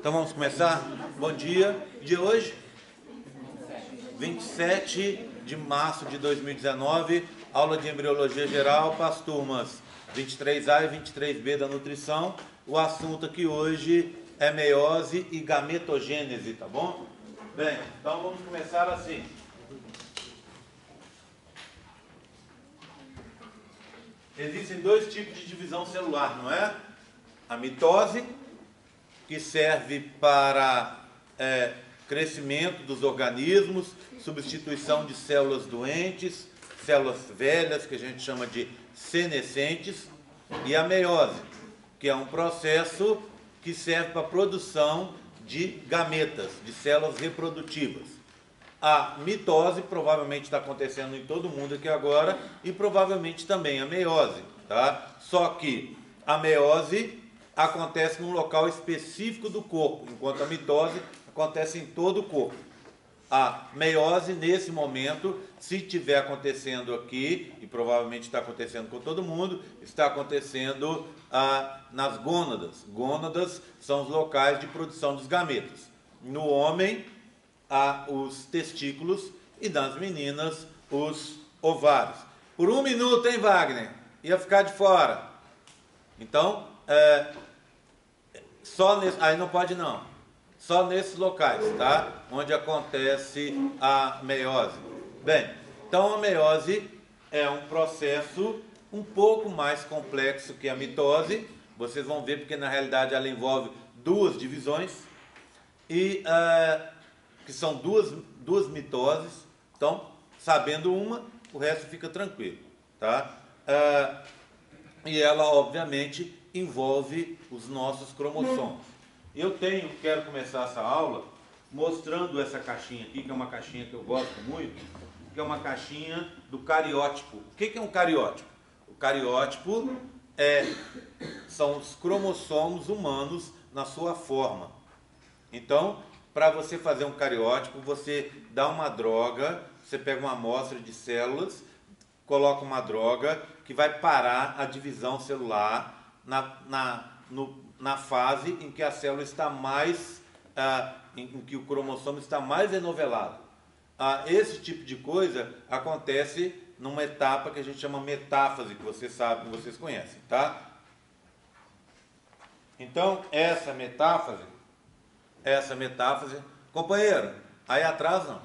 Então vamos começar? Bom dia. De hoje, 27 de março de 2019, aula de embriologia geral para as turmas 23A e 23B da nutrição. O assunto aqui hoje é meiose e gametogênese, tá bom? Bem, então vamos começar assim. Existem dois tipos de divisão celular, não é? A mitose, que serve para crescimento dos organismos, substituição de células doentes, células velhas, que a gente chama de senescentes, e a meiose, que é um processo que serve para a produção de gametas, de células reprodutivas. A mitose provavelmente está acontecendo em todo mundo aqui agora, e provavelmente também a meiose, tá? Só que a meiose acontece num local específico do corpo, enquanto a mitose acontece em todo o corpo. A meiose, nesse momento, se estiver acontecendo aqui, e provavelmente está acontecendo com todo mundo, está acontecendo nas gônadas. Gônadas são os locais de produção dos gametas. No homem, os testículos, e nas meninas, os ovários. Por um minuto, hein, Wagner? Ia ficar de fora. Então, aí não pode não. Só nesses locais, tá? Onde acontece a meiose. Bem, então a meiose é um processo um pouco mais complexo que a mitose. Vocês vão ver porque na realidade ela envolve duas divisões e que são duas mitoses. Então, sabendo uma, o resto fica tranquilo, tá? E ela, obviamente, envolve os nossos cromossomos. Eu quero começar essa aula mostrando essa caixinha aqui, que é uma caixinha que eu gosto muito, que é uma caixinha do cariótipo. O que é um cariótipo? O cariótipo são os cromossomos humanos na sua forma. Então, para você fazer um cariótipo, você dá uma droga, você pega uma amostra de células, coloca uma droga que vai parar a divisão celular na fase em que a célula está mais, em que o cromossomo está mais enovelado. Esse tipo de coisa acontece numa etapa que a gente chama metáfase, que vocês sabem, que vocês conhecem, tá? Então, essa metáfase, companheiro, aí atrás não.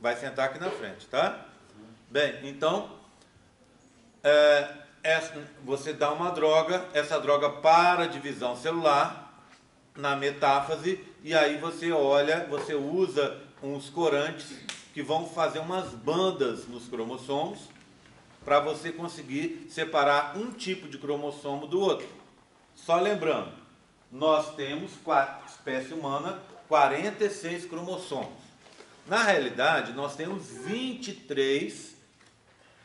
Vai sentar aqui na frente, tá? Bem, então, você dá uma droga, essa droga para a divisão celular na metáfase, e aí você usa uns corantes que vão fazer umas bandas nos cromossomos para você conseguir separar um tipo de cromossomo do outro. Só lembrando, nós temos, espécie humana, 46 cromossomos. Na realidade, nós temos 23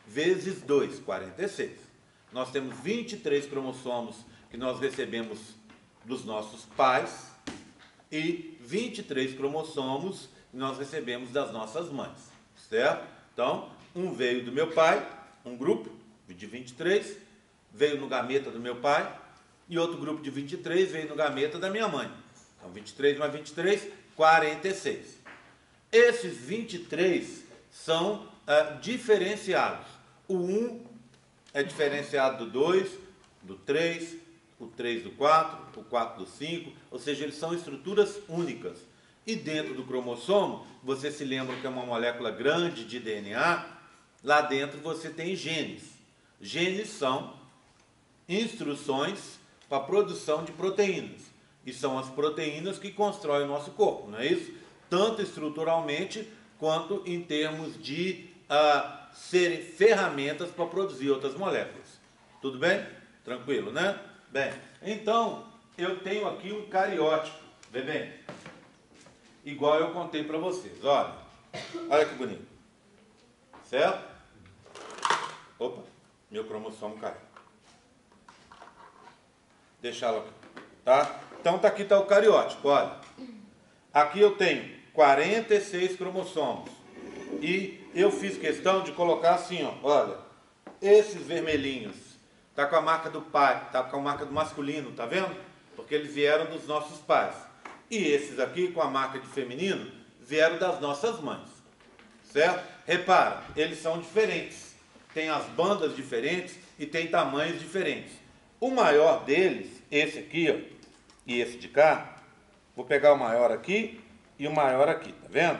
vezes 2, 46. Nós temos 23 cromossomos que nós recebemos dos nossos pais e 23 cromossomos que nós recebemos das nossas mães, certo? Então, um veio do meu pai, um grupo de 23, veio no gameta do meu pai, e outro grupo de 23 veio no gameta da minha mãe. Então, 23 mais 23, 46. Esses 23 são diferenciados. O 1 é diferenciado do 2, do 3, o 3 do 4, o 4 do 5, ou seja, eles são estruturas únicas. E dentro do cromossomo, você se lembra que é uma molécula grande de DNA, lá dentro você tem genes. Genes são instruções para a produção de proteínas. E são as proteínas que constroem o nosso corpo, não é isso? Tanto estruturalmente, quanto em termos de serem ferramentas para produzir outras moléculas. Tudo bem? Tranquilo, né? Bem, então, eu tenho aqui um cariótipo, vê bem, igual eu contei para vocês, olha que bonito, certo? Opa, meu cromossomo caiu. Deixá-lo aqui, tá? Então, aqui está o cariótipo, olha. Aqui eu tenho 46 cromossomos. E eu fiz questão de colocar assim, ó, olha, esses vermelhinhos, tá com a marca do pai, tá com a marca do masculino, tá vendo? porque eles vieram dos nossos pais. E esses aqui, com a marca de feminino, vieram das nossas mães. Certo? Repara, eles são diferentes. Tem as bandas diferentes e tem tamanhos diferentes. O maior deles, esse aqui, ó, e esse de cá, vou pegar o maior aqui e o maior aqui, tá vendo?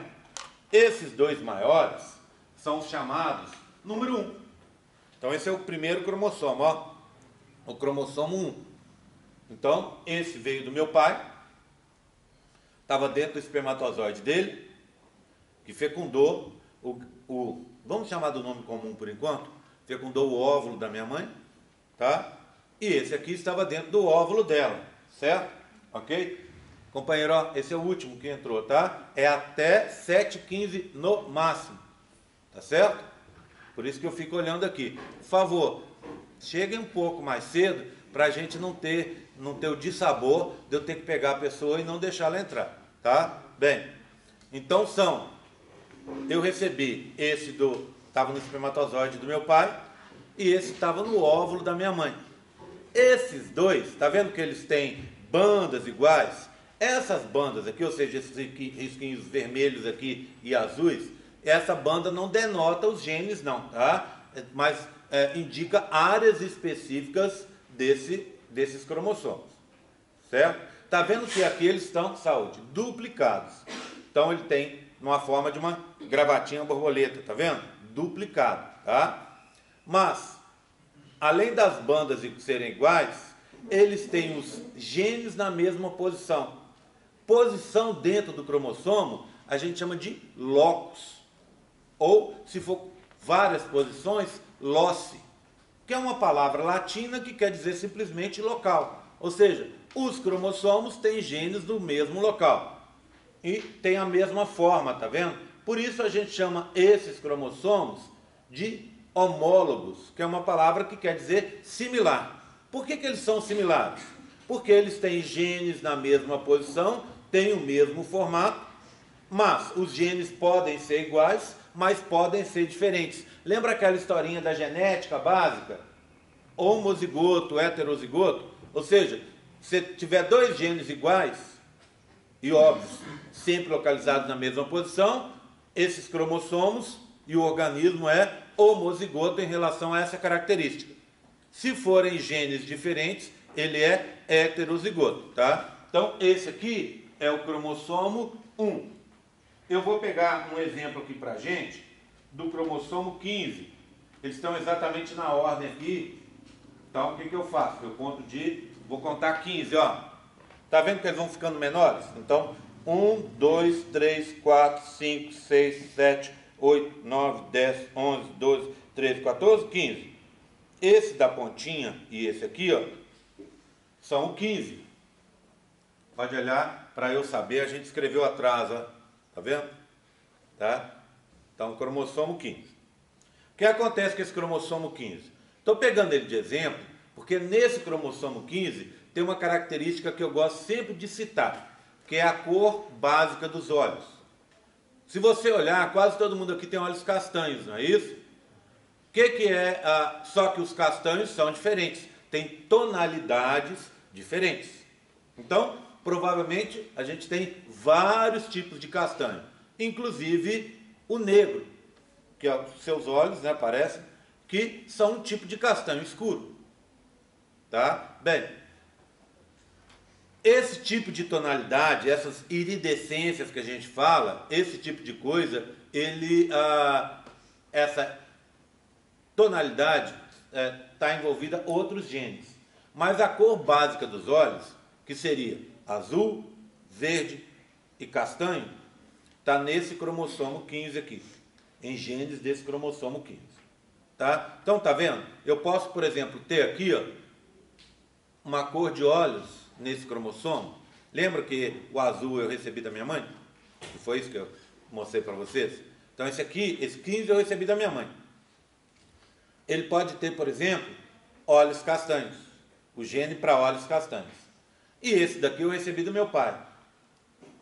Esses dois maiores são os chamados número 1. Então esse é o primeiro cromossomo, ó, o cromossomo 1. Então esse veio do meu pai, estava dentro do espermatozoide dele, que fecundou vamos chamar do nome comum por enquanto, fecundou o óvulo da minha mãe, tá? E esse aqui estava dentro do óvulo dela, certo? Ok? Companheiro, ó, esse é o último que entrou, tá? É até 7h15 no máximo, tá certo? Por isso que eu fico olhando aqui. Por favor, cheguem um pouco mais cedo para a gente não ter o dissabor de eu ter que pegar a pessoa e não deixá-la entrar, tá? Bem, então eu recebi esse estava no espermatozoide do meu pai e esse estava no óvulo da minha mãe. Esses dois, tá vendo que eles têm bandas iguais? Essas bandas aqui, ou seja, esses risquinhos vermelhos aqui e azuis, essa banda não denota os genes não, tá? Mas indica áreas específicas desses cromossomos, certo? Tá vendo que aqui eles estão, saúde, duplicados. Então ele tem numa forma de uma gravatinha borboleta, tá vendo? Duplicado, tá? Mas, além das bandas serem iguais, eles têm os genes na mesma posição. Posição dentro do cromossomo, a gente chama de locus. Ou, se for várias posições, loci, que é uma palavra latina que quer dizer simplesmente local. Ou seja, os cromossomos têm genes do mesmo local. E tem a mesma forma, tá vendo? Por isso a gente chama esses cromossomos de homólogos, que é uma palavra que quer dizer similar. Por que eles são similares? Porque eles têm genes na mesma posição, têm o mesmo formato, mas os genes podem ser iguais, mas podem ser diferentes. Lembra aquela historinha da genética básica? Homozigoto, heterozigoto? Ou seja, se tiver dois genes iguais, e óbvio, sempre localizados na mesma posição, esses cromossomos e o organismo é homozigoto em relação a essa característica. Se forem genes diferentes, ele é heterozigoto, tá? Então, esse aqui é o cromossomo 1. Eu vou pegar um exemplo aqui pra gente do cromossomo 15. Eles estão exatamente na ordem aqui. Então, o que eu faço? Vou contar 15, ó. Tá vendo que eles vão ficando menores? Então, 1, 2, 3, 4, 5, 6, 7, 8, 9, 10, 11, 12, 13, 14, 15. Esse da pontinha e esse aqui, ó, são o 15. Pode olhar para eu saber, a gente escreveu atrás, ó. Tá vendo? Tá? Então, cromossomo 15. O que acontece com esse cromossomo 15? Estou pegando ele de exemplo, porque nesse cromossomo 15 tem uma característica que eu gosto sempre de citar, que é a cor básica dos olhos. Se você olhar, quase todo mundo aqui tem olhos castanhos, não é isso? O que é? Só que os castanhos são diferentes, têm tonalidades diferentes. Então, provavelmente, a gente tem vários tipos de castanho, inclusive o negro, que é os seus olhos, né, parecem, que são um tipo de castanho escuro. Tá? Bem, esse tipo de tonalidade, essas iridescências que a gente fala, esse tipo de coisa, essa tonalidade está envolvida outros genes. Mas a cor básica dos olhos, que seria azul, verde e castanho, está nesse cromossomo 15 aqui, em genes desse cromossomo 15. Tá? Então, tá vendo? Eu posso, por exemplo, ter aqui, ó, uma cor de olhos nesse cromossomo. Lembra que o azul eu recebi da minha mãe? Que foi isso que eu mostrei para vocês? Então esse aqui, esse 15 eu recebi da minha mãe. Ele pode ter, por exemplo, olhos castanhos. O gene para olhos castanhos. E esse daqui eu recebi do meu pai.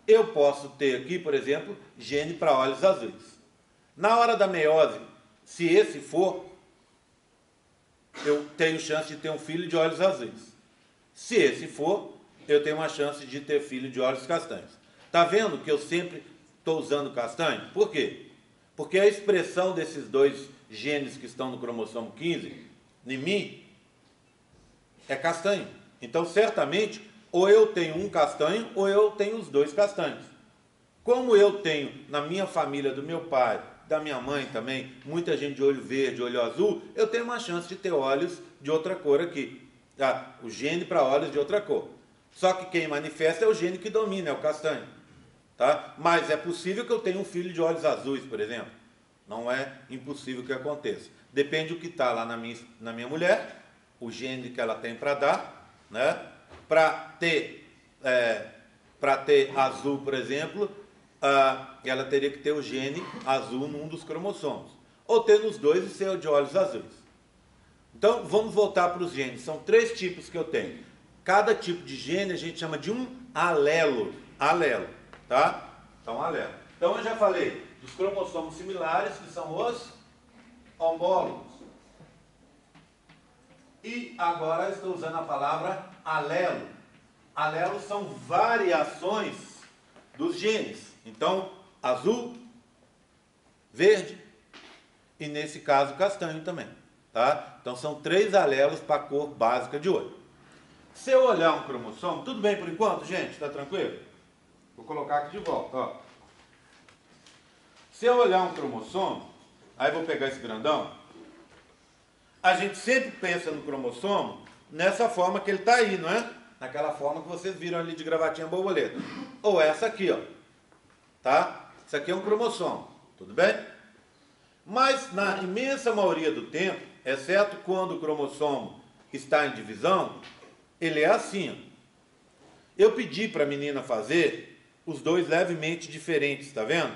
Eu posso ter aqui, por exemplo, gene para olhos azuis. Na hora da meiose, se esse for, eu tenho chance de ter um filho de olhos azuis. Se esse for, eu tenho uma chance de ter filho de olhos castanhos. Tá vendo que eu sempre estou usando castanho? Por quê? Porque a expressão desses dois genes que estão no cromossomo 15, em mim, é castanho. Então, certamente, ou eu tenho um castanho, ou eu tenho os dois castanhos. Como eu tenho na minha família, do meu pai, da minha mãe também, muita gente de olho verde, olho azul, eu tenho uma chance de ter olhos de outra cor aqui. Tá? O gene para olhos de outra cor. Só que quem manifesta é o gene que domina, é o castanho. Tá? Mas é possível que eu tenha um filho de olhos azuis, por exemplo. Não é impossível que aconteça. Depende do que está lá na minha mulher, o gene que ela tem para dar, né? Para ter azul, por exemplo, ela teria que ter o gene azul num dos cromossomos. Ou ter nos dois e ser de olhos azuis. Então, vamos voltar para os genes. São 3 tipos que eu tenho. Cada tipo de gene a gente chama de um alelo. Alelo, tá? Então, alelo. Então, eu já falei dos cromossomos similares, que são os homólogos. E agora eu estou usando a palavra alelo. Alelos são variações dos genes. Então, azul, verde e, nesse caso, castanho também. Tá? Então, são 3 alelos para a cor básica de olho. Se eu olhar um cromossomo, tudo bem por enquanto, gente? Está tranquilo? Vou colocar aqui de volta. Ó. Se eu olhar um cromossomo, aí vou pegar esse grandão, a gente sempre pensa no cromossomo nessa forma que ele está aí, não é? Naquela forma que vocês viram ali de gravatinha borboleta. Ou essa aqui, ó. Tá? Isso aqui é um cromossomo, tudo bem? Mas na imensa maioria do tempo, exceto quando o cromossomo está em divisão, ele é assim, ó. Eu pedi para a menina fazer os dois levemente diferentes, tá vendo?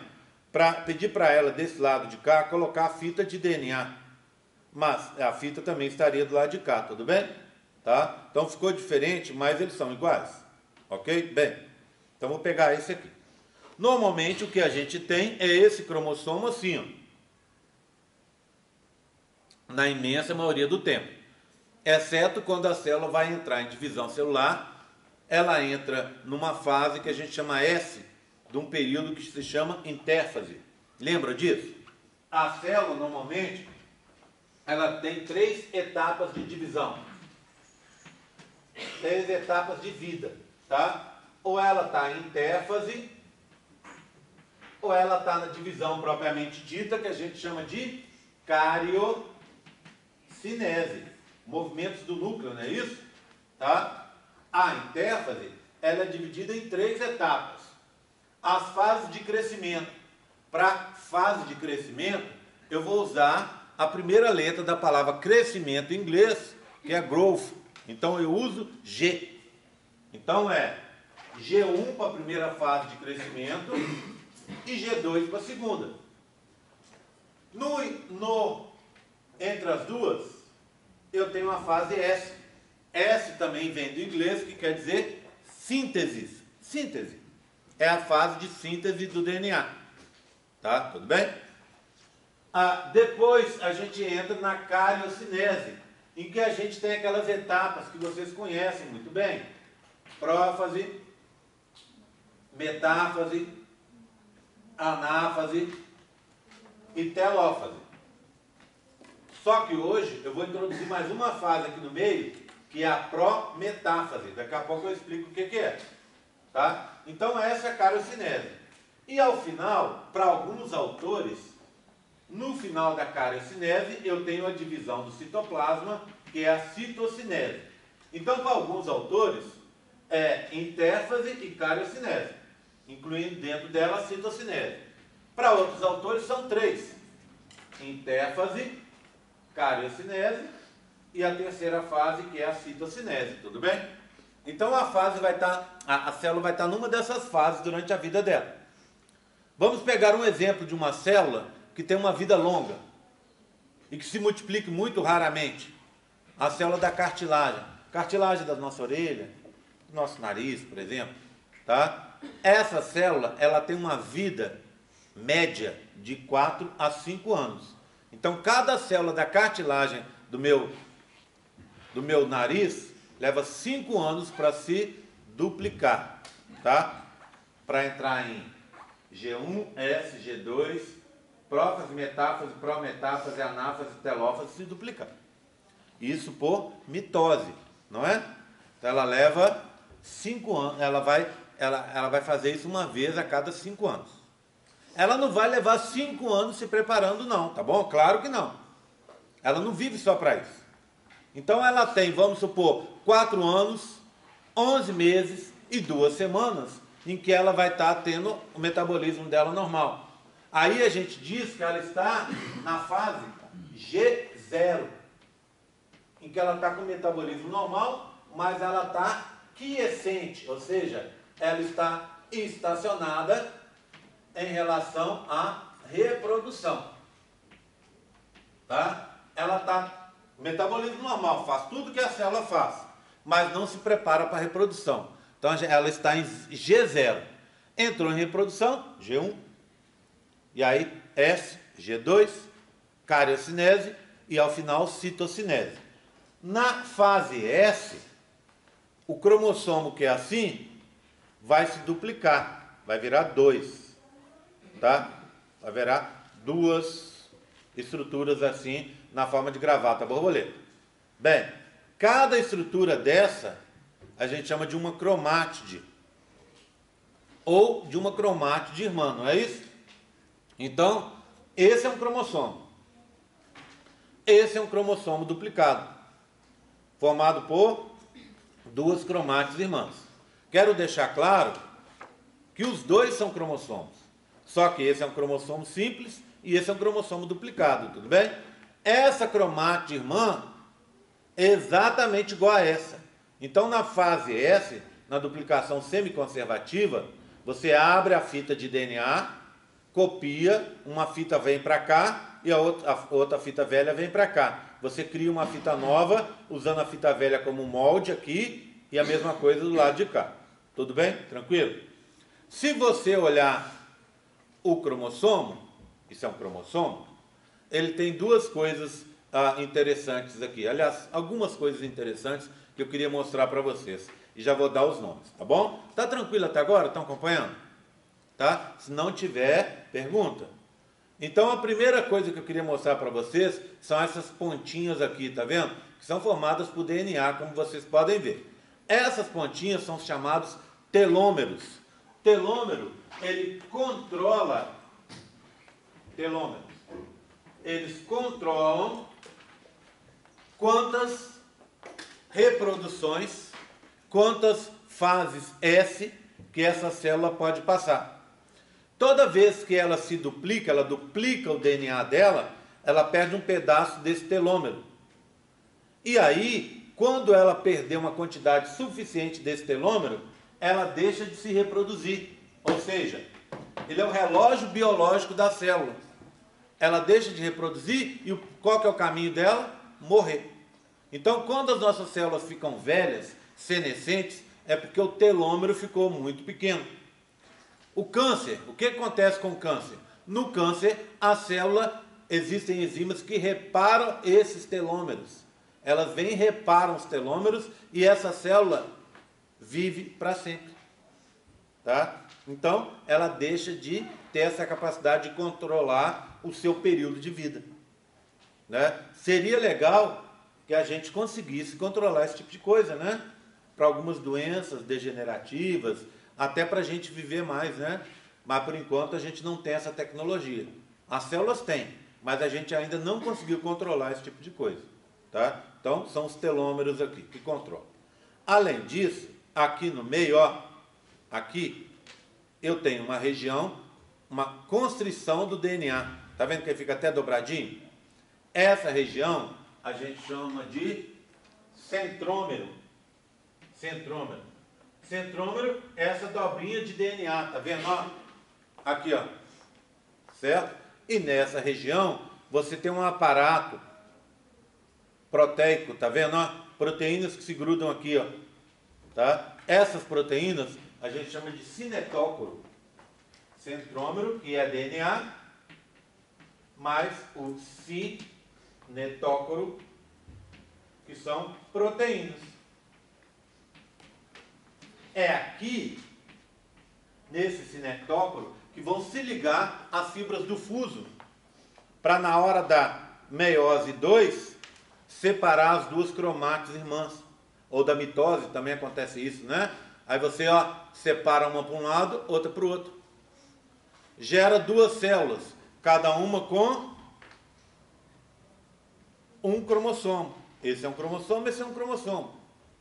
Pedir para ela, desse lado de cá, colocar a fita de DNA. Mas a fita também estaria do lado de cá, tudo bem? Tá? Então ficou diferente, mas eles são iguais. Ok? Bem, então vou pegar esse aqui. Normalmente o que a gente tem é esse cromossomo assim, ó. Na imensa maioria do tempo. Exceto quando a célula vai entrar em divisão celular, ela entra numa fase que a gente chama S, de um período que se chama intérfase. Lembra disso? A célula, normalmente, ela tem 3 etapas de divisão. 3 etapas de vida, tá? Ou ela está em intérfase, ou ela está na divisão propriamente dita, que a gente chama de cariocinese. Movimentos do núcleo, não é isso? Tá? A intérfase, ela é dividida em 3 etapas. As fases de crescimento. Para fase de crescimento, eu vou usar a primeira letra da palavra crescimento em inglês, que é growth. Então eu uso G. Então é G1 para a primeira fase de crescimento e G2 para a segunda. Entre as duas, eu tenho a fase S. S também vem do inglês, que quer dizer síntese. Síntese. É a fase de síntese do DNA. Tá? Tudo bem? Depois a gente entra na cariocinese, em que a gente tem aquelas etapas que vocês conhecem muito bem. Prófase, metáfase, anáfase e telófase. Só que hoje eu vou introduzir mais uma fase aqui no meio, que é a prometáfase. Daqui a pouco eu explico o que é. Tá? Então essa é a cariocinese. E ao final, para alguns autores, no final da cariocinese, eu tenho a divisão do citoplasma, que é a citocinese. Então, para alguns autores, é intérfase e cariocinese, incluindo dentro dela a citocinese. Para outros autores, são 3. Intérfase, cariocinese e a terceira fase, que é a citocinese, tudo bem? Então a célula vai estar numa dessas fases durante a vida dela. Vamos pegar um exemplo de uma célula que tem uma vida longa e que se multiplica muito raramente. A célula da cartilagem. Cartilagem da nossa orelha, do nosso nariz, por exemplo. Tá? Essa célula, ela tem uma vida média de 4 a 5 anos. Então, cada célula da cartilagem do meu nariz leva 5 anos para se duplicar, tá? Para entrar em G1, S, G2, prófase, metáfase, prometáfase, anáfase, telófase, se duplicar. Isso por mitose, não é? Então ela leva 5 anos, ela vai fazer isso uma vez a cada 5 anos. Ela não vai levar 5 anos se preparando não, tá bom? Claro que não. Ela não vive só para isso. Então ela tem, vamos supor, 4 anos, 11 meses e 2 semanas em que ela vai estar tendo o metabolismo dela normal. Aí a gente diz que ela está na fase G0, em que ela está com o metabolismo normal, mas ela está quiescente, ou seja, ela está estacionada em relação à reprodução. Tá? Ela está metabolismo normal, faz tudo que a célula faz, mas não se prepara para a reprodução. Então ela está em G0. Entrou em reprodução, G1, e aí S, G2, cariocinese e ao final citocinese. Na fase S, o cromossomo que é assim vai se duplicar, vai virar 2, tá? Vai virar 2 estruturas assim na forma de gravata borboleta. Bem, cada estrutura dessa a gente chama de uma cromátide ou de uma cromátide irmã, não é isso? Então, esse é um cromossomo. Esse é um cromossomo duplicado, formado por 2 cromátides irmãs. Quero deixar claro que os dois são cromossomos, só que esse é um cromossomo simples e esse é um cromossomo duplicado, tudo bem? Essa cromátide irmã é exatamente igual a essa. Então, na fase S, na duplicação semiconservativa, você abre a fita de DNA, copia, uma fita vem para cá e a outra fita velha vem para cá. Você cria uma fita nova, usando a fita velha como molde aqui e a mesma coisa do lado de cá. Tudo bem? Tranquilo? Se você olhar o cromossomo, isso é um cromossomo, ele tem 2 coisas interessantes aqui. Aliás, algumas coisas interessantes que eu queria mostrar para vocês. E já vou dar os nomes, tá bom? Tá tranquilo até agora? Estão acompanhando? Tá? Se não tiver, pergunta. Então a primeira coisa que eu queria mostrar para vocês são essas pontinhas aqui, tá vendo? Que são formadas por DNA, como vocês podem ver. Essas pontinhas são chamados telômeros. Telômero, ele controla... Telômeros. Eles controlam quantas reproduções, quantas fases S que essa célula pode passar. Toda vez que ela se duplica, ela duplica o DNA dela, ela perde um pedaço desse telômero. E aí, quando ela perder uma quantidade suficiente desse telômero, ela deixa de se reproduzir. Ou seja, ele é o relógio biológico da célula. Ela deixa de reproduzir e qual que é o caminho dela? Morrer. Então, quando as nossas células ficam velhas, senescentes, é porque o telômero ficou muito pequeno. O câncer, o que acontece com o câncer? No câncer, a célula, existem enzimas que reparam esses telômeros. Elas vêm e reparam os telômeros e essa célula vive para sempre. Tá? Então, ela deixa de ter essa capacidade de controlar o seu período de vida. Né? Seria legal que a gente conseguisse controlar esse tipo de coisa, né? Para algumas doenças degenerativas, até para a gente viver mais, né? Mas por enquanto a gente não tem essa tecnologia. As células têm, mas a gente ainda não conseguiu controlar esse tipo de coisa. Tá? Então, são os telômeros aqui que controlam. Além disso, aqui no meio, ó, aqui, eu tenho uma região, uma constrição do DNA. Tá vendo que ele fica até dobradinho? Essa região a gente chama de centrômero. Centrômero. Centrômero é essa dobrinha de DNA, tá vendo? Ó, aqui, ó. Certo? E nessa região você tem um aparato proteico, tá vendo? Ó? Proteínas que se grudam aqui, ó. Tá? Essas proteínas a gente chama de cinetócoro. Centrômero, que é DNA, mais o cinetócoro, que são proteínas. é aqui, nesse sinectócoro, que vão se ligar as fibras do fuso, para na hora da meiose 2, separar as duas cromátides irmãs. Ou da mitose, também acontece isso, né? Aí você, ó, separa uma para um lado, outra para o outro. Gera duas células, cada uma com um cromossomo. Esse é um cromossomo, esse é um cromossomo,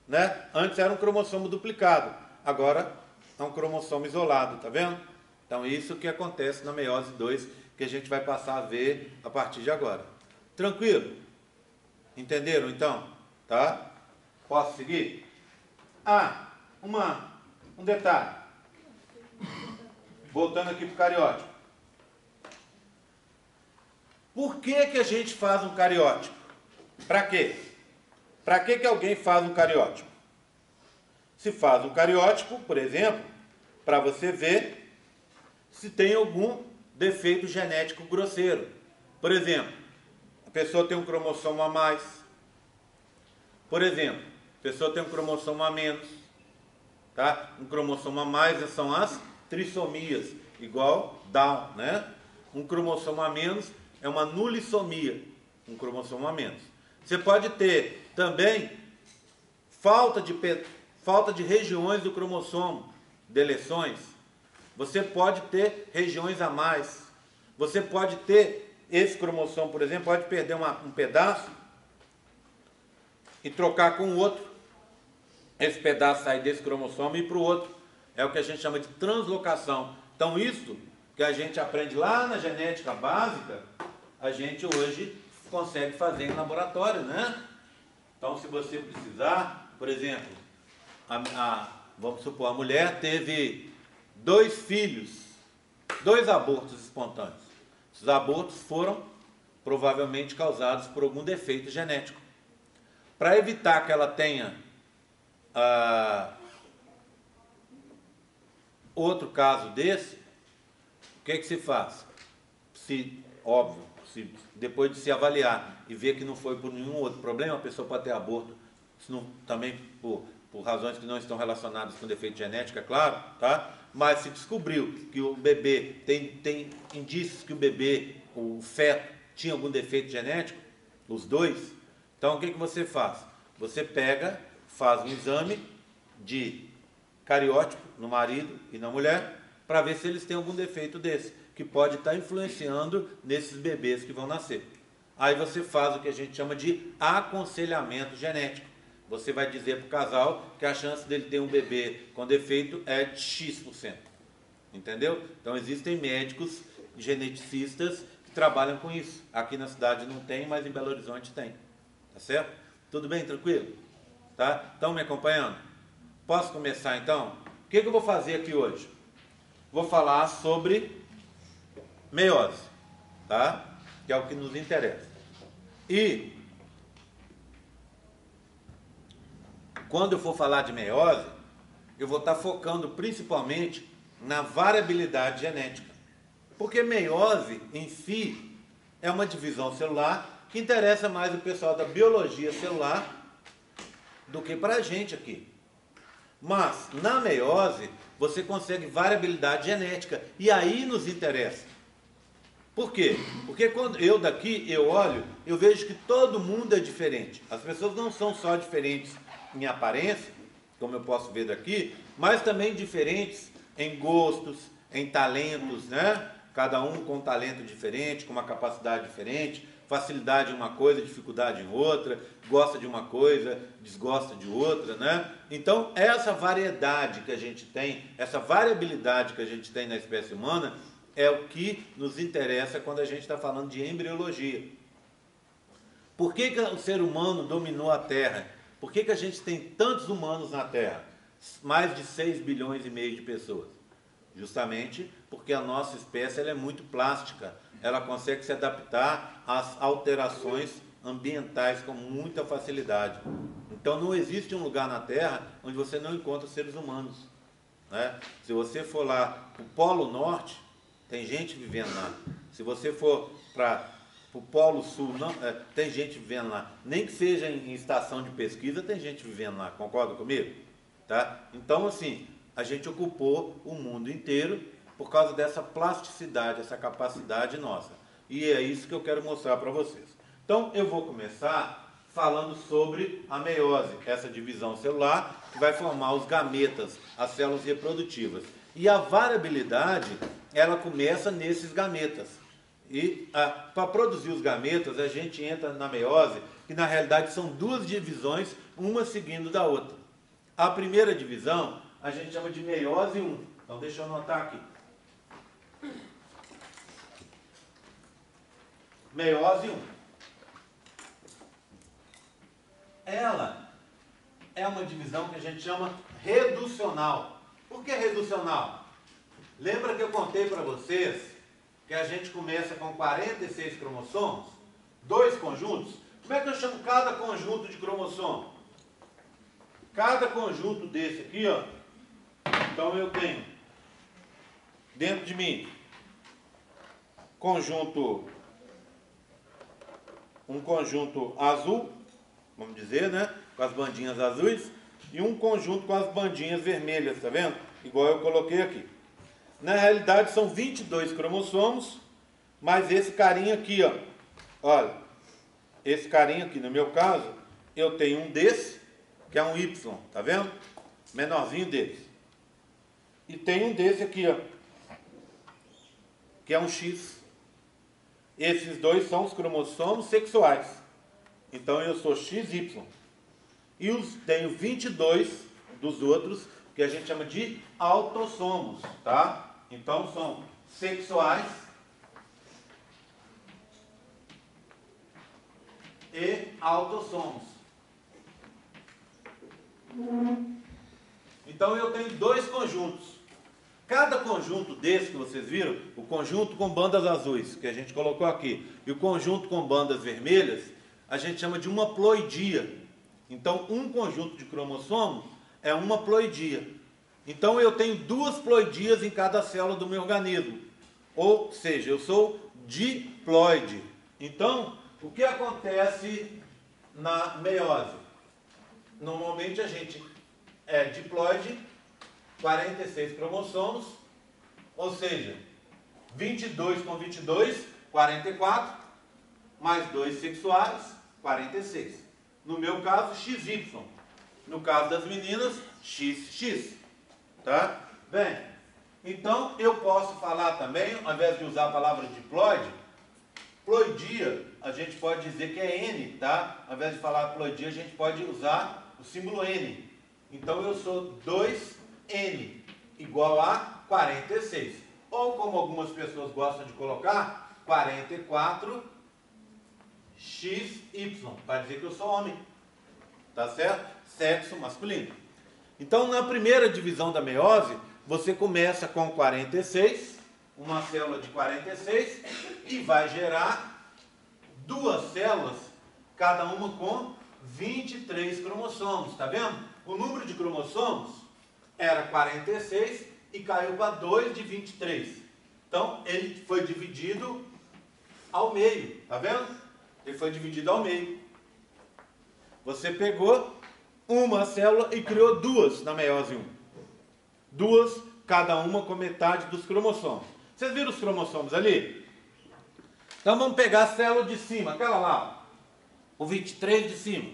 né? Antes era um cromossomo duplicado, agora é um cromossomo isolado, tá vendo? Então isso que acontece na meiose 2, que a gente vai passar a ver a partir de agora. Tranquilo? Entenderam então? Tá? Posso seguir? Ah, um detalhe. Voltando aqui para o cariótipo. Por que que a gente faz um cariótipo? Para quê? Para que alguém faz um cariótipo? Se faz um cariótipo, por exemplo, para você ver se tem algum defeito genético grosseiro. Por exemplo, a pessoa tem um cromossomo a mais. Por exemplo, a pessoa tem um cromossomo a menos. Tá? Um cromossomo a mais são as trissomias, igual Down, né? Um cromossomo a menos é uma nulissomia, um cromossomo a menos. Você pode ter também falta de regiões do cromossomo, deleções. Você pode ter regiões a mais. Você pode ter, esse cromossomo, por exemplo, pode perder um pedaço e trocar com o outro. Esse pedaço sair desse cromossomo e ir para o outro. É o que a gente chama de translocação. Então isso que a gente aprende lá na genética básica, a gente hoje consegue fazer em laboratório, né? Então se você precisar, por exemplo, vamos supor, a mulher teve 2 filhos, 2 abortos espontâneos. Esses abortos foram provavelmente causados por algum defeito genético. Para evitar que ela tenha outro caso desse, o que se faz? Óbvio, depois de se avaliar e ver que não foi por nenhum outro problema, a pessoa pode ter aborto, também por razões que não estão relacionadas com defeito genético, é claro, tá? Mas se descobriu que o bebê, tem indícios que o bebê, o feto, tinha algum defeito genético, os dois, então o que você faz? Você faz um exame de cariótipo no marido e na mulher, para ver se eles têm algum defeito desse, que pode estar influenciando nesses bebês que vão nascer. Aí você faz o que a gente chama de aconselhamento genético. Você vai dizer para o casal que a chance dele ter um bebê com defeito é de X%. Entendeu? Então existem médicos geneticistas que trabalham com isso. Aqui na cidade não tem, mas em Belo Horizonte tem. Tá certo? Tudo bem? Tranquilo? Tá? Estão me acompanhando? Posso começar então? O que eu vou fazer aqui hoje? Vou falar sobre meiose, tá? Que é o que nos interessa. E quando eu for falar de meiose, eu vou estar focando principalmente na variabilidade genética. Porque meiose em si é uma divisão celular que interessa mais o pessoal da biologia celular do que para a gente aqui. Mas na meiose você consegue variabilidade genética e aí nos interessa. Por quê? Porque quando eu olho, eu vejo que todo mundo é diferente. As pessoas não são só diferentes em aparência, como eu posso ver daqui, mas também diferentes em gostos, em talentos, né? Cada um com um talento diferente, com uma capacidade diferente, facilidade em uma coisa, dificuldade em outra, gosta de uma coisa, desgosta de outra, né? Então, essa variedade que a gente tem, essa variabilidade que a gente tem na espécie humana, é o que nos interessa quando a gente está falando de embriologia. Por que o ser humano dominou a Terra? Por que a gente tem tantos humanos na Terra? Mais de 6 bilhões e meio de pessoas. Justamente porque a nossa espécie ela é muito plástica. Ela consegue se adaptar às alterações ambientais com muita facilidade. Então não existe um lugar na Terra onde você não encontra seres humanos, né? Se você for lá para o Polo Norte, tem gente vivendo lá. Se você for para o Polo Sul, não, tem gente vivendo lá. Nem que seja em estação de pesquisa, tem gente vivendo lá. Concorda comigo? tá? Então, assim, a gente ocupou o mundo inteiro por causa dessa plasticidade, essa capacidade nossa. E é isso que eu quero mostrar para vocês. Então, eu vou começar falando sobre a meiose, essa divisão celular que vai formar os gametas, as células reprodutivas. E a variabilidade, ela começa nesses gametas. E para produzir os gametas, a gente entra na meiose, que na realidade são duas divisões, uma seguindo da outra. A primeira divisão, a gente chama de meiose 1. Então, deixa eu anotar aqui. Meiose 1. Ela é uma divisão que a gente chama reducional. Por que reducional? Lembra que eu contei para vocês que a gente começa com 46 cromossomos? 2 conjuntos? Como é que eu chamo cada conjunto de cromossomo? Cada conjunto desse aqui, ó. Então eu tenho dentro de mim um conjunto azul, vamos dizer, né? Com as bandinhas azuis, e um conjunto com as bandinhas vermelhas, tá vendo? Igual eu coloquei aqui. Na realidade são 22 cromossomos, mas esse carinha aqui, ó, olha, esse carinha aqui, no meu caso, eu tenho um desse, que é um Y, tá vendo? Menorzinho desse. E tem um desse aqui, ó, que é um X. Esses dois são os cromossomos sexuais. Então eu sou XY. E tenho 22 dos outros, que a gente chama de autossomos, tá? Então são sexuais e autossomos. Então eu tenho 2 conjuntos. Cada conjunto desse que vocês viram, o conjunto com bandas azuis, que a gente colocou aqui, e o conjunto com bandas vermelhas, a gente chama de uma ploidia. Então, um conjunto de cromossomos é uma ploidia. Então, eu tenho 2 ploidias em cada célula do meu organismo. Ou seja, eu sou diploide. Então, o que acontece na meiose? Normalmente, a gente é diploide, 46 cromossomos, ou seja, 22 com 22, 44, mais 2 sexuais, 46. No meu caso, XY. No caso das meninas, XX. Tá? Bem, então eu posso falar também, ao invés de usar a palavra diploide, ploidia, a gente pode dizer que é N, tá? Ao invés de falar ploidia, a gente pode usar o símbolo N. Então eu sou 2N, igual a 46. Ou como algumas pessoas gostam de colocar, 44XY, para dizer que eu sou homem. Tá certo? Sexo masculino. Então, na primeira divisão da meiose, você começa com 46, uma célula de 46, e vai gerar 2 células, cada uma com 23 cromossomos. Tá vendo? O número de cromossomos era 46 e caiu para 2 de 23. Então, ele foi dividido ao meio. Tá vendo? Ele foi dividido ao meio. Você pegou uma célula e criou 2 na meiose 1. 2, cada uma com metade dos cromossomos. Vocês viram os cromossomos ali? Então vamos pegar a célula de cima, aquela lá, o 23 de cima.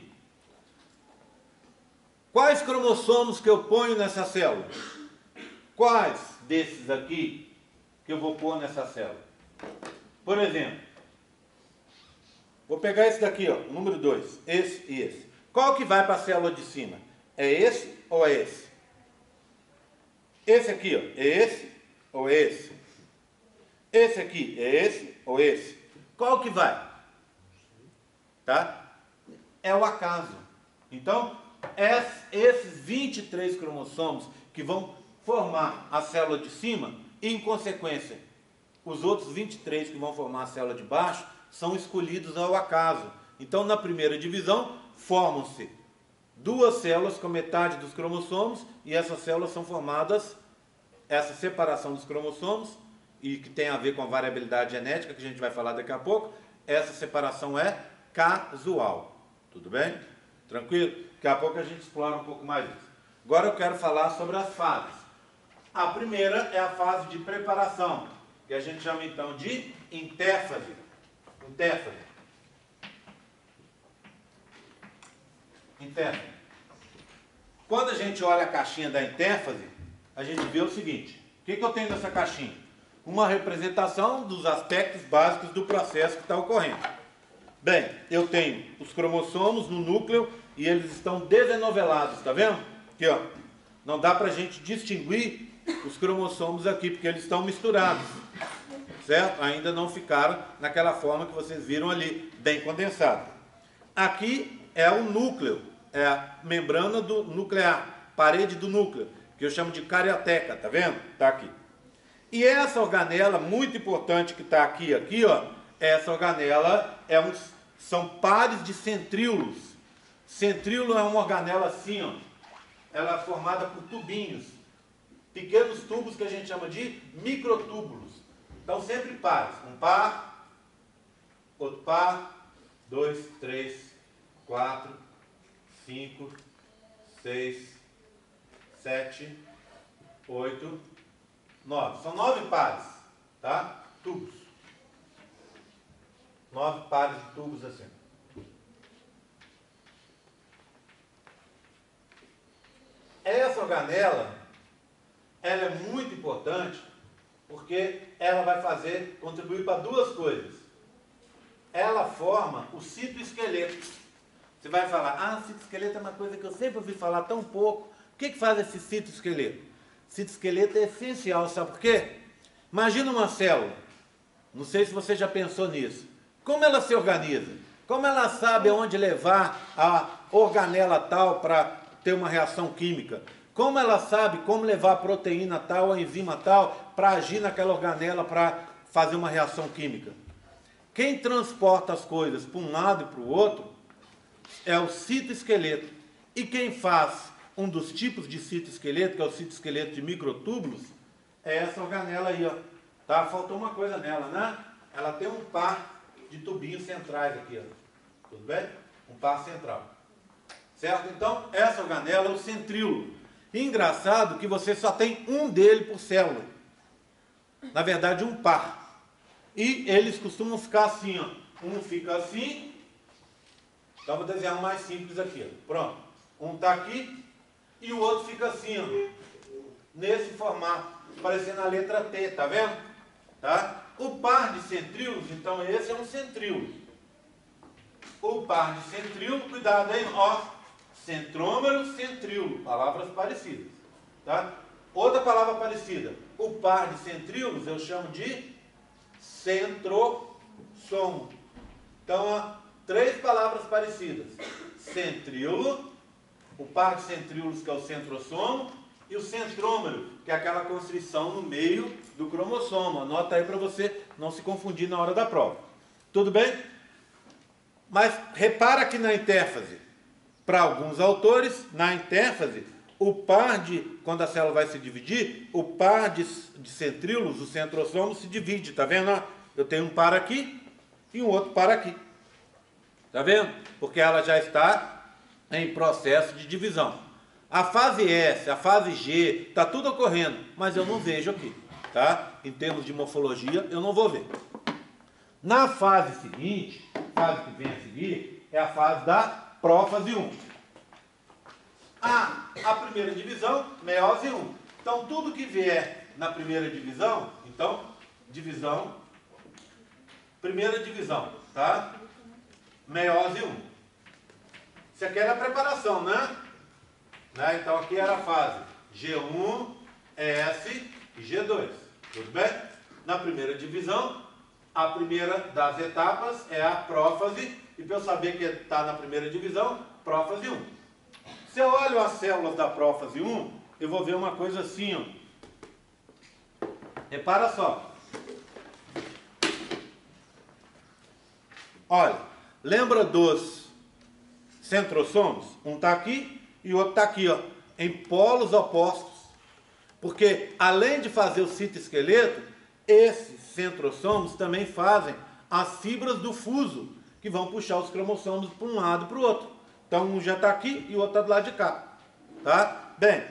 Quais cromossomos que eu ponho nessa célula? Quais desses aqui que eu vou pôr nessa célula? Por exemplo, vou pegar esse daqui, ó, o número 2, esse e esse. Qual que vai para a célula de cima? É esse ou é esse? Esse aqui, ó, é esse ou é esse? Esse aqui é esse ou esse? Qual que vai? Tá? É o acaso. Então, esses 23 cromossomos que vão formar a célula de cima, e em consequência, os outros 23 que vão formar a célula de baixo, são escolhidos ao acaso. Então, na primeira divisão, formam-se 2 células com metade dos cromossomos, e essas células são formadas, essa separação dos cromossomos, e que tem a ver com a variabilidade genética, que a gente vai falar daqui a pouco, essa separação é casual. Tudo bem? Tranquilo? Daqui a pouco a gente explora um pouco mais isso. Agora eu quero falar sobre as fases. A primeira é a fase de preparação, que a gente chama então de intéfase. Intéfase. Quando a gente olha a caixinha da intéfase, a gente vê o seguinte: o que eu tenho nessa caixinha? Uma representação dos aspectos básicos do processo que está ocorrendo. Bem, eu tenho os cromossomos no núcleo e eles estão desenovelados, tá vendo? Aqui, ó. Não dá para a gente distinguir os cromossomos aqui, porque eles estão misturados, certo? Ainda não ficaram naquela forma que vocês viram ali, bem condensado. Aqui é o núcleo, é a membrana do nuclear, parede do núcleo, que eu chamo de carioteca, tá vendo? Tá aqui. E essa organela muito importante que está aqui, ó, essa organela são pares de centríolos. Centríolo é uma organela assim, ó, ela é formada por tubinhos, pequenos tubos que a gente chama de microtúbulos. Então sempre pares, um par, outro par, 2, 3, 4, 5, 6, 7, 8, 9. São 9 pares, tá? Tubos. 9 pares de tubos assim. Essa organela, ela é muito importante porque ela vai contribuir para duas coisas. Ela forma o citoesqueleto. Você vai falar, citoesqueleto é uma coisa que eu sempre ouvi falar tão pouco. O que faz esse citoesqueleto? Citoesqueleto é essencial, sabe por quê? Imagina uma célula. Não sei se você já pensou nisso. Como ela se organiza? Como ela sabe aonde levar a organela tal para ter uma reação química? Como ela sabe como levar a proteína tal, a enzima tal, para agir naquela organela para fazer uma reação química? Quem transporta as coisas para um lado e para o outro é o citoesqueleto. E quem faz um dos tipos de citoesqueleto, que é o citoesqueleto de microtúbulos, é essa organela aí, ó. Tá? Faltou uma coisa nela, né? Ela tem um par de tubinhos centrais aqui, ó. Tudo bem? Um par central. Certo? Então, essa organela é o centríolo. Engraçado que você só tem um dele por célula. Na verdade, um par. E eles costumam ficar assim, ó. Um fica assim. Então, vou desenhar um mais simples aqui, ó. Pronto. Um está aqui e o outro fica assim, ó. Nesse formato, parecendo a letra T, tá vendo? Tá? O par de centríolos, então, esse é um centríolo. O par de centríolo, cuidado aí, ó. Centrômero, centríolo, palavras parecidas, tá? Outra palavra parecida, o par de centríolos eu chamo de centrosomo. Então, ó, 3 palavras parecidas: centríolo, o par de centríolos que é o centrosomo, e o centrômero, que é aquela constrição no meio do cromossomo. Anota aí para você não se confundir na hora da prova. Tudo bem? Mas repara que na intéfase, para alguns autores, na intéfase, o par de, quando a célula vai se dividir, o par de centríolos, o centrosomo, se divide, tá vendo? Eu tenho um par aqui e um outro par aqui. Tá vendo? Porque ela já está em processo de divisão. A fase S, a fase G, está tudo ocorrendo, mas eu não vejo aqui, tá? Em termos de morfologia, eu não vou ver. Na fase seguinte, a fase que vem a seguir, é a fase da prófase 1. A primeira divisão, meiose 1. Então, tudo que vier na primeira divisão, então, divisão, primeira divisão, tá? Meiose 1. Isso aqui era a preparação, né? Então, aqui era a fase G1, S e G2. Tudo bem? Na primeira divisão, a primeira das etapas é a prófase. E para eu saber que está na primeira divisão, prófase 1. Se eu olho as células da prófase 1, eu vou ver uma coisa assim, ó. Repara só. Olha, lembra dos centrossomos? Um está aqui e o outro está aqui, ó, em polos opostos. Porque, além de fazer o citoesqueleto, esses centrossomos também fazem as fibras do fuso, que vão puxar os cromossomos para um lado e para o outro. Então, um já está aqui e o outro está do lado de cá. Tá? Bem,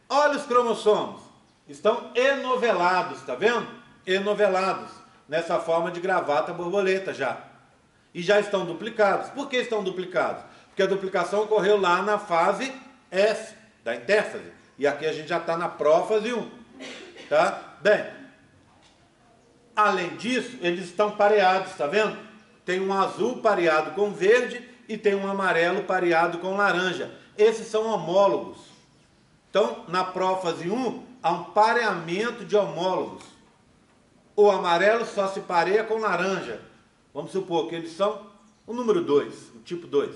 olha os cromossomos. Estão enovelados, tá vendo? Enovelados. Nessa forma de gravata borboleta já. E já estão duplicados. Por que estão duplicados? Porque a duplicação ocorreu lá na fase S, da intérfase. E aqui a gente já está na prófase 1. Tá? Bem, além disso, eles estão pareados, tá vendo? Tem um azul pareado com verde e tem um amarelo pareado com laranja. Esses são homólogos. Então, na prófase 1, há um pareamento de homólogos. O amarelo só se pareia com laranja. Vamos supor que eles são o número 2, o tipo 2.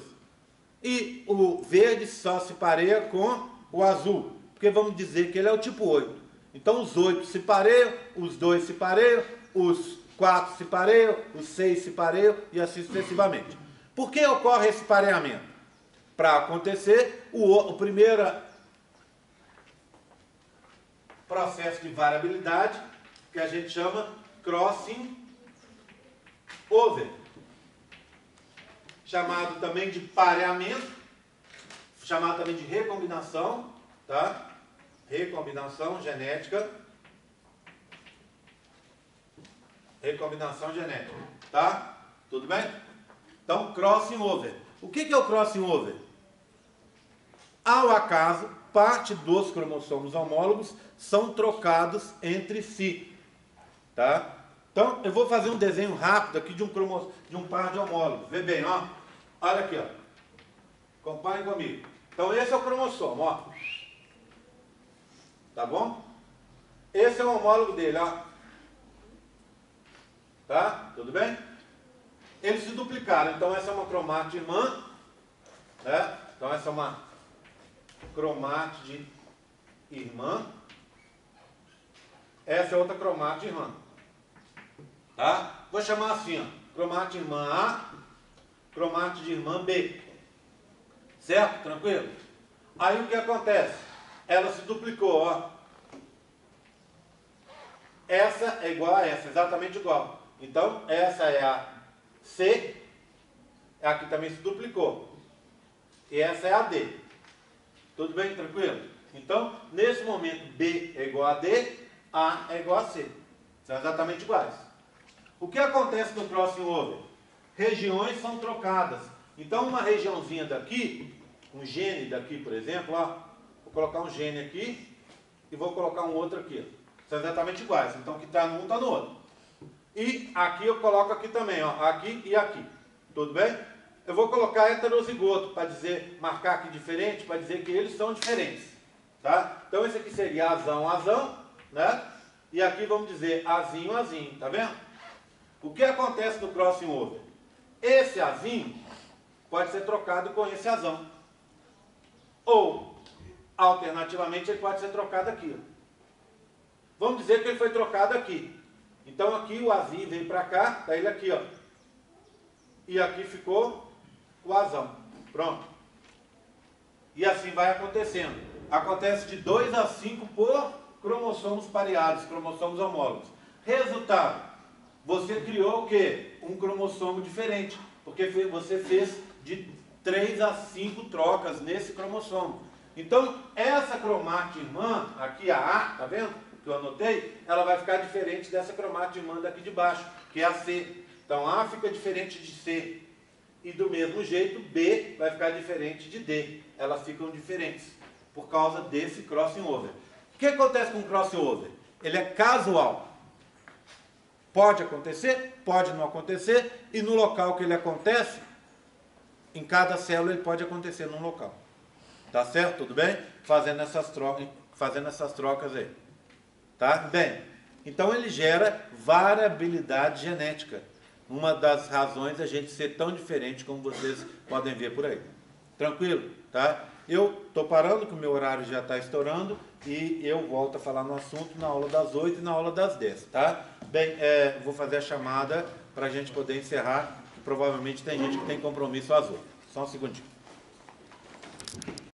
E o verde só se pareia com o azul, porque vamos dizer que ele é o tipo 8. Então os 8 se pareiam, os 2 se pareiam, os 4 se pareiam, os 6 se pareiam e assim sucessivamente. Por que ocorre esse pareamento? Para acontecer o primeiro processo de variabilidade, que a gente chama crossing over, chamado também de pareamento, chamado também de recombinação, tá? Recombinação genética. Recombinação genética, tá? Tudo bem? Então, crossing over. O que é o crossing over? Ao acaso, parte dos cromossomos homólogos são trocados entre si, tá? Então, eu vou fazer um desenho rápido aqui de um par de homólogos. Vê bem, ó. Olha aqui, ó. Acompanhe comigo. Então, esse é o cromossomo, ó. Tá bom? Esse é o homólogo dele, ó. Tá? Tudo bem? Eles se duplicaram. Então, essa é uma cromátide irmã, né? Então, essa é uma cromátide irmã. Essa é outra cromátide irmã. Tá? Vou chamar assim, ó. Cromátide irmã A, cromátide irmã B. Certo? Tranquilo? Aí o que acontece? Ela se duplicou, ó. Essa é igual a essa, exatamente igual. Então, essa é a C, aqui também se duplicou. E essa é a D. Tudo bem? Tranquilo? Então, nesse momento, B é igual a D, A é igual a C. São exatamente iguais. O que acontece no crossing over? Regiões são trocadas. Então, uma regiãozinha daqui, um gene daqui, por exemplo, ó, vou colocar um gene aqui e vou colocar um outro aqui. São exatamente iguais. Então, o que está num está no outro. E aqui eu coloco aqui também, ó, aqui e aqui. Tudo bem? Eu vou colocar heterozigoto para dizer, marcar aqui diferente, para dizer que eles são diferentes. Tá? Então, esse aqui seria azão, azão, né? E aqui vamos dizer azinho, azinho. Tá vendo? O que acontece no crossing over? Esse azinho pode ser trocado com esse azão. Ou, alternativamente, ele pode ser trocado aqui. Ó. Vamos dizer que ele foi trocado aqui. Então aqui o azinho veio para cá, tá ele aqui, ó. E aqui ficou o azão. Pronto. E assim vai acontecendo. Acontece de 2 a 5 por cromossomos pareados, cromossomos homólogos. Resultado. Você criou o quê? Um cromossomo diferente. Porque você fez de 3 a 5 trocas nesse cromossomo. Então, essa cromátide irmã, aqui a A, tá vendo? Que eu anotei, ela vai ficar diferente dessa cromátide irmã daqui de baixo, que é a C. Então, A fica diferente de C. E do mesmo jeito, B vai ficar diferente de D. Elas ficam diferentes por causa desse crossing over. O que acontece com o crossing over? Ele é casual. Pode acontecer, pode não acontecer, e no local que ele acontece, em cada célula ele pode acontecer num local. Tá certo? Tudo bem? Fazendo essas trocas aí. Tá? Bem, então ele gera variabilidade genética. Uma das razões é a gente ser tão diferente como vocês podem ver por aí. Tranquilo? Tá? Eu estou parando, que o meu horário já está estourando, e eu volto a falar no assunto na aula das 8 e na aula das 10, tá? Bem, vou fazer a chamada para a gente poder encerrar, que provavelmente tem gente que tem compromisso às 8. Só um segundinho.